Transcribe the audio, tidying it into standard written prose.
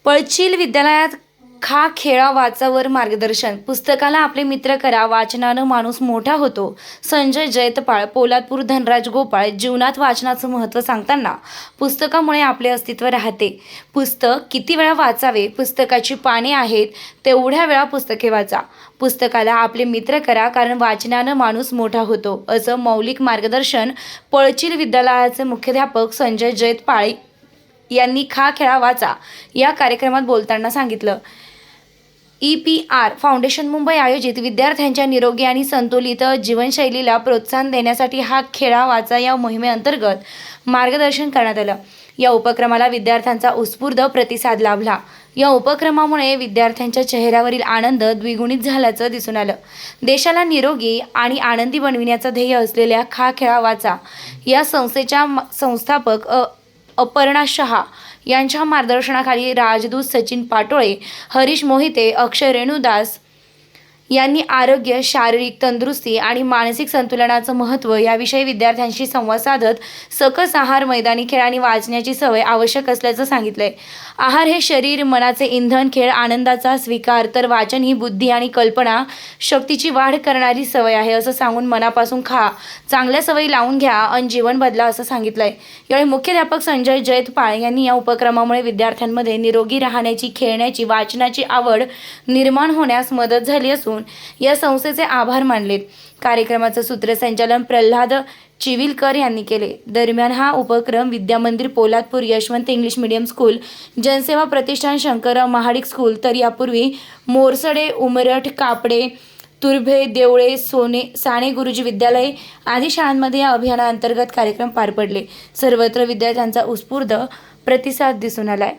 पळशील विद्यालयात खा खेळा वाचावर मार्गदर्शन. पुस्तकाला आपले मित्र करा, वाचनानं माणूस मोठा होतो. संजय जैतपाळ, पोलादपूर. धनराज गोपाळ. जीवनात वाचनाचं महत्त्व सांगताना, पुस्तकामुळे आपले अस्तित्व राहते. पुस्तक किती वेळा वाचावे? पुस्तकाची पाने आहेत तेवढ्या वेळा पुस्तके वाचा. पुस्तकाला आपले मित्र करा, कारण वाचनानं माणूस मोठा होतो, असं मौलिक मार्गदर्शन पळशील विद्यालयाचे मुख्याध्यापक संजय जैतपाळ यांनी खा खेळा वाचा या कार्यक्रमात बोलताना सांगितलं. EPR फाउंडेशन मुंबई आयोजित विद्यार्थ्यांच्या निरोगी आणि संतुलित जीवनशैलीला प्रोत्साहन देण्यासाठी हा खेळा वाचा या मोहिमेअंतर्गत मार्गदर्शन करण्यात आलं. या उपक्रमाला विद्यार्थ्यांचा उत्स्फूर्त प्रतिसाद लाभला. या उपक्रमामुळे विद्यार्थ्यांच्या चेहऱ्यावरील आनंद द्विगुणित झाल्याचं दिसून आलं. देशाला निरोगी आणि आनंदी बनविण्याचं ध्येय असलेल्या खा खेळा वाचा या संस्थेच्या संस्थापक अपर्णा शहा यांच्या मार्गदर्शनाखाली राजदूत सचिन पाटोळे, हरीश मोहिते, अक्षय रेणुदास यांनी आरोग्य, शारीरिक तंदुरुस्ती आणि मानसिक संतुलनाचं महत्त्व याविषयी विद्यार्थ्यांशी संवाद साधत सकस आहार, मैदानी खेळ आणि वाचण्याची सवय आवश्यक असल्याचं सांगितलंय. आहार हे शरीर मनाचे इंधन, खेळ आनंदाचा स्वीकार, तर वाचन ही बुद्धी आणि कल्पना शक्तीची वाढ करणारी सवय आहे, असं सांगून मनापासून खा, चांगल्या सवयी लावून घ्या आणि जीवन बदला, असं सांगितलंय. यावेळी मुख्याध्यापक संजय जैतपाळ यांनी या उपक्रमामुळे विद्यार्थ्यांमध्ये निरोगी राहण्याची, खेळण्याची, वाचनाची आवड निर्माण होण्यास मदत झाली असून या संस्थेचे आभार मानलेत. कार्यक्रमाचं सूत्रसंचालन प्रल्हाद चिविलकर यांनी केले. दरम्यान हा उपक्रम Vidyamandir Poladpur, Yashwant English medium school, Janseva Pratishthan, Shankarrao Mahadik school, तर यापूर्वी मोरसडे, उमरठ, कापडे, तुर्भे, देवळे, साने गुरुजी विद्यालय आदी शाळांमध्ये या अभियानाअंतर्गत कार्यक्रम पार पडले. सर्वत्र विद्यार्थ्यांचा उत्स्फूर्त प्रतिसाद दिसून आलाय.